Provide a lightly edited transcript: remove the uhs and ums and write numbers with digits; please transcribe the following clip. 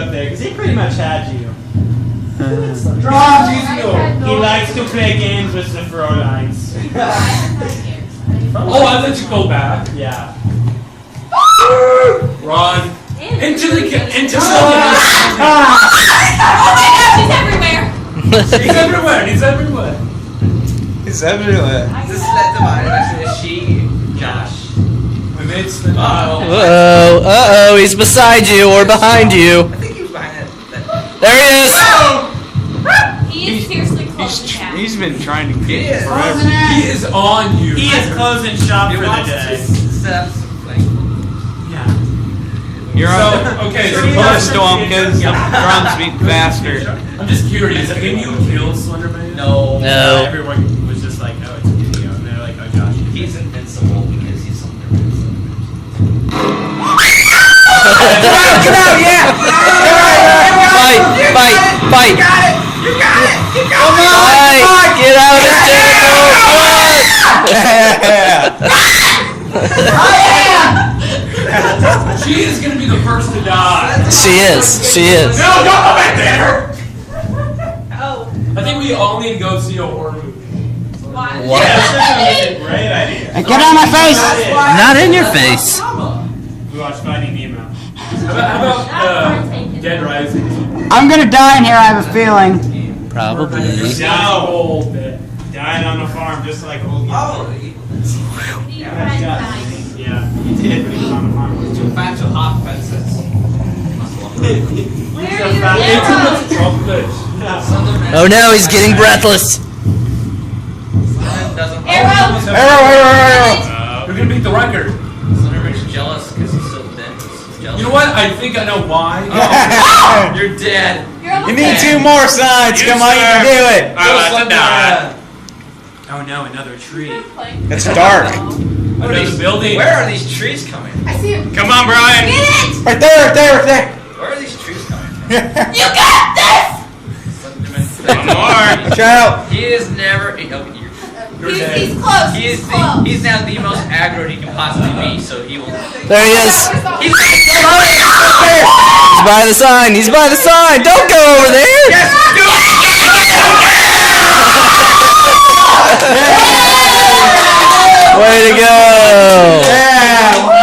up there because he pretty much had you. Drums, He likes to play games with the Frolines. Oh, I let you go back. Yeah. Run into the He's everywhere. He's everywhere. He's everywhere. Is this Slender Man? Actually, is she Josh? We made Slender Man. Uh-oh, he's beside you or behind you. I think he was behind it. There he is! He is fiercely close to town. He's been trying to He get is. forever. He is on you. He is closing shop for the day. Set up something. Yeah. You're So, on. okay, so Close to him because the drums beat faster. I'm just curious. Can you kill Slender Man? No. No. Everyone was just like, oh, it's a video. And they're like, oh, Josh. He's invincible because he's Slender Man. Get out, yeah! Fight! You got it! You got it! Come on! Fight! Get out of Jericho! She is gonna be the first to die. She is. No, don't go back there! Oh. I think we all need to go see a horror movie. Why? What? That's a great idea. Get out of my face! Not in your face. We watched Finding Nemo. How about Dead Rising? I'm gonna die in here, I have a feeling. Probably. No. Died on the farm just like old Oh, Yeah, he did when he was on the farm. too fat to hop fences. Where are you? Hey, too much chocolate. Oh no, he's getting breathless. Arrow! You're gonna beat the record. Slenderman's jealous because he's so thin. He's jealous. You know what? I think I know why. You're dead. You need 2 more sides, come on, you can do it! I'm about to die. Oh no, another tree. It's dark. Another building. Where are these trees coming from? I see him. Come on, Brian. Get it! Right there! Where are these trees coming from? You got this! One more. Watch out! He is never. He's close. He's close. he's now the most aggro he can possibly be, so he will. There he is. He's He's by the sign. He's by the sign. Don't go over there. Yes, do it! Way to go. Yeah!